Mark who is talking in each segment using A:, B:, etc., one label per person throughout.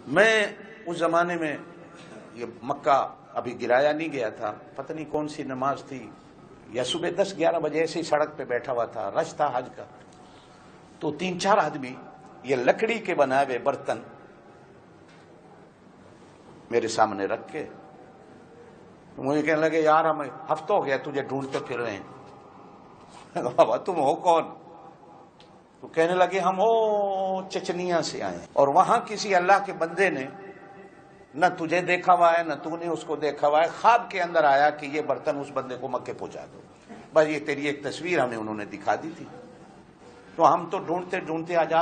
A: میں اس زمانے میں یہ مکہ ابھی گرایا نہیں گیا تھا، پتہ نہیں کون سی نماز تھی، یا صبح 10-11 بجے ایسے ہی سڑک پہ بیٹھا ہوا تھا، رش تھا حج کا، تو 3-4 آدمی یہ لکڑی کے بنائے ہوئے برتن میرے سامنے رکھ کے مجھے کہنے لگے یار ہم ہفتہ ہو گیا تجھے ڈھونڈتے پھر رہے ہیں۔ بابا تم ہو کون؟ تو کہنے لگے ہم چچنیا سے آئے ہیں، اور وہاں کسی اللہ کے بندے نے نہ تجھے دیکھا ہوا ہے نہ تو نے اس کو دیکھا ہوا ہے، خواب کے اندر آیا کہ یہ برتن اس بندے کو مکے پہنچا دو، بس یہ تیری ایک تصویر ہمیں انہوں نے دکھا دی تھی۔ تو ہم تو ڈھونڈتے ڈھونڈتے آج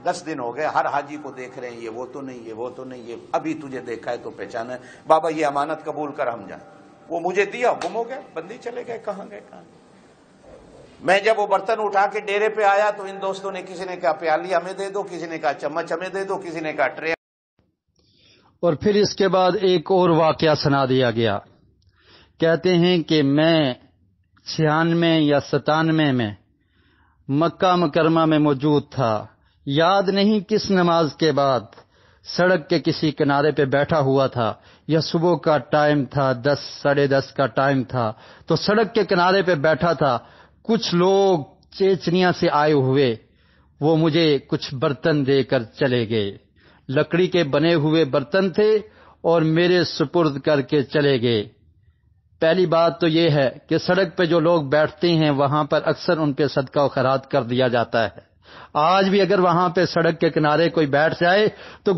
A: 10 دن ہو گئے، ہر حاجی کو دیکھ رہے ہیں، یہ وہ تو نہیں، یہ وہ تو نہیں، یہ ابھی تجھے دیکھا ہے تو پہچانا ہے، بابا یہ امانت قبول کر ہم جائیں۔ وہ مجھے دیا، گم ہو گئے، بندی چلے گئے، کہاں گئے کہاں گئے۔ میں جب وہ برتن اٹھا کے ڈیرے پہ آیا تو ان دوستوں نے کسی نے کہا پیالی ہمیں دے دو، کسی نے کہا چمچ ہمیں دے دو، کسی نے کہا ٹرے۔
B: اور پھر اس کے بعد ایک اور واقعہ سنا دیا گیا۔ کہتے ہیں کہ میں 96 یا 97 میں مکہ مکرمہ میں موجود تھا، یاد نہیں کس نماز کے بعد سڑک کے کسی کنارے پہ بیٹھا ہوا تھا، یا صبح کا ٹائم تھا، 10 ساڑھے 10 کا ٹائم تھا، تو سڑک کے کنارے پہ بیٹھا تھا، کچھ لوگ چیچنیا سے آئے ہوئے وہ مجھے کچھ برتن دے کر چلے گئے، لکڑی کے بنے ہوئے برتن تھے اور میرے سپرد کر کے چلے گئے۔ پہلی بات تو یہ ہے کہ سڑک پہ جو لوگ بیٹھتے ہیں وہاں پر اکثر ان پہ صدقہ و خیرات کر دیا جاتا ہے۔ آج بھی اگر وہاں پہ سڑک کے کنارے کوئی بیٹھ جائے تو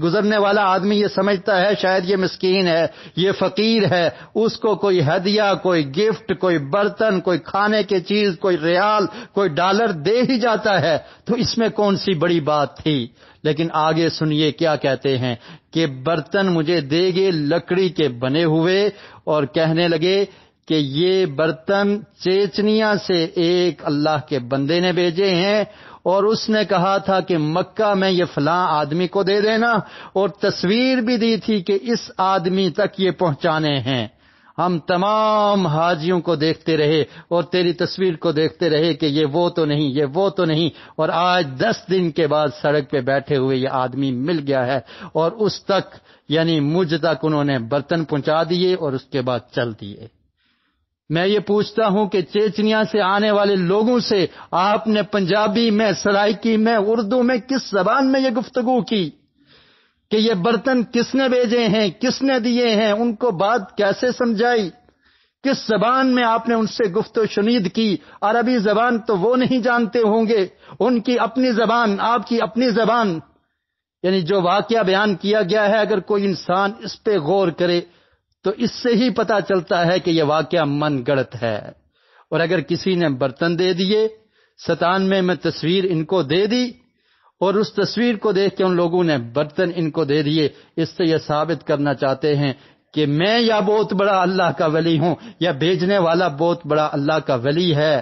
B: گزرنے والا آدمی یہ سمجھتا ہے شاید یہ مسکین ہے، یہ فقیر ہے، اس کو کوئی ہدیہ، کوئی گفٹ، کوئی برتن، کوئی کھانے کی چیز، کوئی ریال، کوئی ڈالر دے ہی جاتا ہے، تو اس میں کون سی بڑی بات تھی۔ لیکن آگے سنیے کیا کہتے ہیں کہ برتن مجھے دے گے لکڑی کے بنے ہوئے، اور کہنے لگے کہ یہ برتن چیچنیا سے ایک اللہ کے بندے نے بھیجے ہیں، اور اس نے کہا تھا کہ مکہ میں یہ فلاں آدمی کو دے دینا، اور تصویر بھی دی تھی کہ اس آدمی تک یہ پہنچانے ہیں۔ ہم تمام حاجیوں کو دیکھتے رہے اور تیری تصویر کو دیکھتے رہے کہ یہ وہ تو نہیں، یہ وہ تو نہیں، اور آج 10 دن کے بعد سڑک پہ بیٹھے ہوئے یہ آدمی مل گیا ہے، اور اس تک یعنی مجھ تک انہوں نے برتن پہنچا دیے اور اس کے بعد چل دیے۔ میں یہ پوچھتا ہوں کہ چیچنیا سے آنے والے لوگوں سے آپ نے پنجابی میں، سرائکی میں، اردو میں، کس زبان میں یہ گفتگو کی کہ یہ برتن کس نے بھیجے ہیں، کس نے دیے ہیں، ان کو بات کیسے سمجھائی، کس زبان میں آپ نے ان سے گفت و شنید کی؟ عربی زبان تو وہ نہیں جانتے ہوں گے، ان کی اپنی زبان، آپ کی اپنی زبان۔ یعنی جو واقعہ بیان کیا گیا ہے، اگر کوئی انسان اس پہ غور کرے تو اس سے ہی پتہ چلتا ہے کہ یہ واقعہ من گڑت ہے۔ اور اگر کسی نے برتن دے دیے، 97 میں تصویر ان کو دے دی، اور اس تصویر کو دیکھ کے ان لوگوں نے برتن ان کو دے دیے، اس سے یہ ثابت کرنا چاہتے ہیں کہ میں یا بہت بڑا اللہ کا ولی ہوں یا بھیجنے والا بہت بڑا اللہ کا ولی ہے۔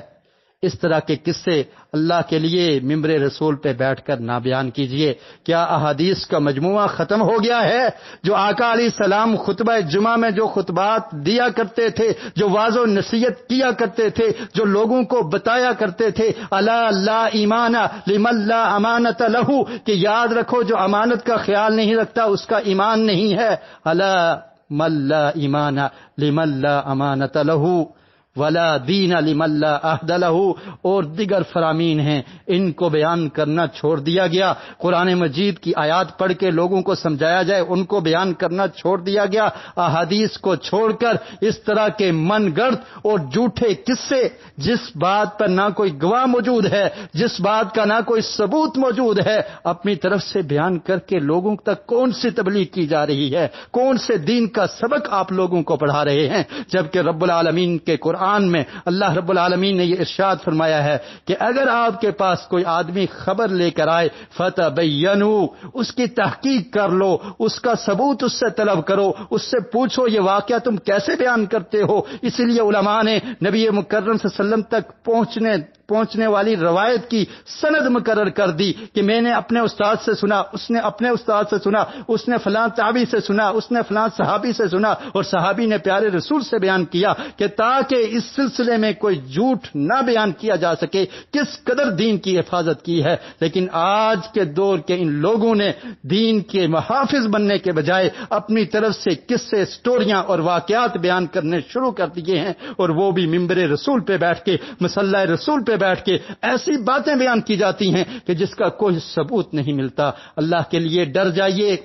B: اس طرح کے قصے اللہ کے لیے ممبر رسول پہ بیٹھ کر نہ بیان کیجئے۔ کیا احادیث کا مجموعہ ختم ہو گیا ہے؟ جو آقا علیہ السلام خطبہ جمعہ میں جو خطبات دیا کرتے تھے، جو واعظ و نصیحت کیا کرتے تھے، جو لوگوں کو بتایا کرتے تھے، الا لا ایمان لمن لا امانت لہ، کہ یاد رکھو جو امانت کا خیال نہیں رکھتا اس کا ایمان نہیں ہے، الا من لا ایمان لمن لا امانت لہ ولا دین لمن لا عہد لہ، اور دیگر فرامین ہیں، ان کو بیان کرنا چھوڑ دیا گیا۔ قرآن مجید کی آیات پڑھ کے لوگوں کو سمجھایا جائے، ان کو بیان کرنا چھوڑ دیا گیا۔ احادیث کو چھوڑ کر اس طرح کے من گڑت اور جھوٹے قصے، جس بات پر نہ کوئی گواہ موجود ہے، جس بات کا نہ کوئی ثبوت موجود ہے، اپنی طرف سے بیان کر کے لوگوں تک کون سی تبلیغ کی جا رہی ہے، کون سے دین کا سبق آپ لوگوں کو پڑھا رہے ہیں؟ جبکہ رب العالمین کے قرآن میں اللہ رب العالمین نے یہ ارشاد فرمایا ہے کہ اگر آپ کے پاس کوئی آدمی خبر لے کر آئے فتبینوا، اس کی تحقیق کر لو، اس کا ثبوت اس سے طلب کرو، اس سے پوچھو یہ واقعہ تم کیسے بیان کرتے ہو۔ اسی لیے علماء نے نبی مکرم صلی اللہ علیہ وسلم تک پہنچنے والی روایت کی سند مقرر کر دی کہ میں نے اپنے استاد سے سنا، اس نے اپنے استاد سے سنا، اس نے فلاں تابعی سے سنا، اس نے فلاں صحابی سے سنا، اور صحابی نے پیارے رسول سے بیان کیا، کہ تاکہ اس سلسلے میں کوئی جھوٹ نہ بیان کیا جا سکے کس قدر دین کی حفاظت کی ہے۔ لیکن آج کے دور کے ان لوگوں نے دین کے محافظ بننے کے بجائے اپنی طرف سے قصے، سٹوریاں اور واقعات بیان کرنے شروع کر دیے ہیں، اور وہ بھی منبر رسول پہ بیٹھ کے، مصلی رسول پہ بیٹھ کے ایسی باتیں بیان کی جاتی ہیں کہ جس کا کوئی ثبوت نہیں ملتا۔ اللہ کے لیے ڈر جائیے،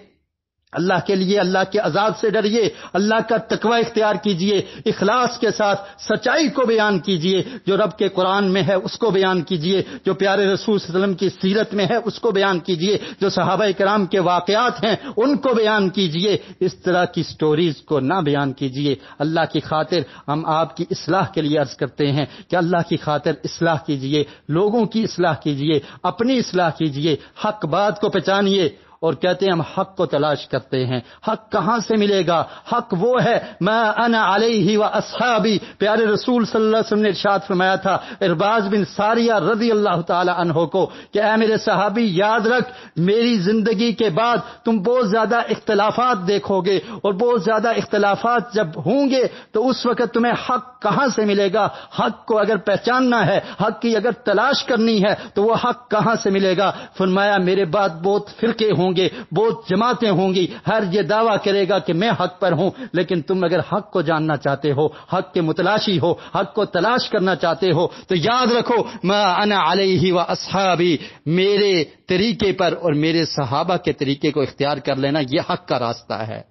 B: اللہ کے لیے اللہ کے عذاب سے ڈریے، اللہ کا تقوی اختیار کیجئے، اخلاص کے ساتھ سچائی کو بیان کیجئے، جو رب کے قرآن میں ہے اس کو بیان کیجئے، جو پیارے رسول صلی اللہ علیہ وسلم کی سیرت میں ہے اس کو بیان کیجئے، جو صحابہ کرام کے واقعات ہیں ان کو بیان کیجئے، اس طرح کی سٹوریز کو نہ بیان کیجئے۔ اللہ کی خاطر ہم آپ کی اصلاح کے لیے عرض کرتے ہیں کہ اللہ کی خاطر اصلاح کیجئے، لوگوں کی اصلاح کیجئے، اپنی اصلاح کیجئے، حق بات کو پہچانیے۔ اور کہتے ہیں ہم حق کو تلاش کرتے ہیں، حق کہاں سے ملے گا؟ حق وہ ہے ما انا علیہ و اصحابی، پیارے رسول صلی اللہ علیہ وسلم نے ارشاد فرمایا تھا ارباز بن ساریہ رضی اللہ تعالی عنہ کو کہ اے میرے صحابی یاد رکھ، میری زندگی کے بعد تم بہت زیادہ اختلافات دیکھو گے، اور بہت زیادہ اختلافات جب ہوں گے تو اس وقت تمہیں حق کہاں سے ملے گا؟ حق کو اگر پہچاننا ہے، حق کی اگر تلاش کرنی ہے تو وہ حق کہاں سے ملے گا؟ فرمایا میرے بعد بہت فرقے ہوں گے، بہت جماعتیں ہوں گی، ہر یہ دعویٰ کرے گا کہ میں حق پر ہوں، لیکن تم اگر حق کو جاننا چاہتے ہو، حق کے متلاشی ہو، حق کو تلاش کرنا چاہتے ہو تو یاد رکھو ما انا علیہ و اصحابی، میرے طریقے پر اور میرے صحابہ کے طریقے کو اختیار کر لینا، یہ حق کا راستہ ہے۔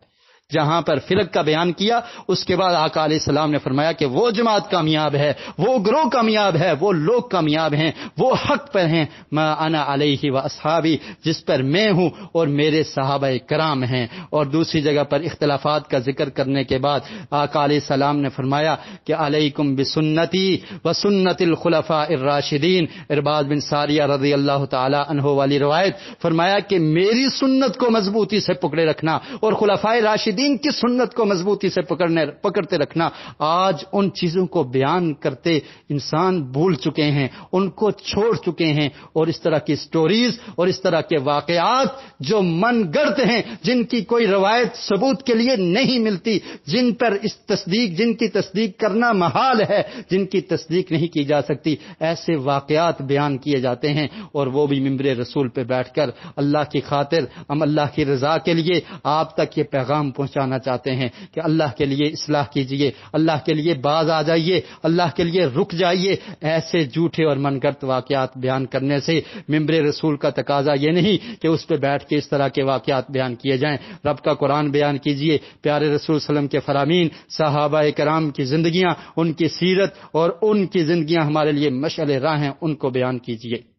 B: جہاں پر فرق کا بیان کیا اس کے بعد آقا علیہ السلام نے فرمایا کہ وہ جماعت کامیاب ہے، وہ گروہ کامیاب ہے، وہ لوگ کامیاب ہیں، وہ حق پر ہیں، ما انا علیہ و اصحابی، جس پر میں ہوں اور میرے صحابہ کرام ہیں۔ اور دوسری جگہ پر اختلافات کا ذکر کرنے کے بعد آقا علیہ السلام نے فرمایا کہ علیکم بسنتی و سنت الخلفاء الراشدین، ارباز بن ساریہ رضی اللہ تعالی عنہ والی روایت، فرمایا کہ میری سنت کو مضبوطی سے پکڑے رکھنا اور خلفائے راشدین دین کی سنت کو مضبوطی سے پکڑتے رکھنا۔ آج ان چیزوں کو بیان کرتے انسان بھول چکے ہیں، ان کو چھوڑ چکے ہیں، اور اس طرح کی سٹوریز اور اس طرح کے واقعات جو من گڑت ہیں، جن کی کوئی روایت ثبوت کے لیے نہیں ملتی، جن کی تصدیق کرنا محال ہے، جن کی تصدیق نہیں کی جا سکتی، ایسے واقعات بیان کیے جاتے ہیں، اور وہ بھی منبر رسول پہ بیٹھ کر اللہ کی خاطر ہم اللہ کی رضا کے لیے آپ تک یہ پیغام پہنچانا چاہتے ہیں کہ اللہ کے لیے اصلاح کیجئے، اللہ کے لیے باز آ جائیے، اللہ کے لیے رک جائیے۔ ایسے جھوٹے اور من گھڑت واقعات بیان کرنے سے منبر رسول کا تقاضا یہ نہیں کہ اس پہ بیٹھ کے اس طرح کے واقعات بیان کیے جائیں۔ رب کا قرآن بیان کیجئے، پیارے رسول صلی اللہ علیہ وسلم کے فرامین، صحابہ کرام کی زندگیاں، ان کی سیرت اور ان کی زندگیاں ہمارے لیے مشعل راہ ہیں، ان کو بیان کیجئے۔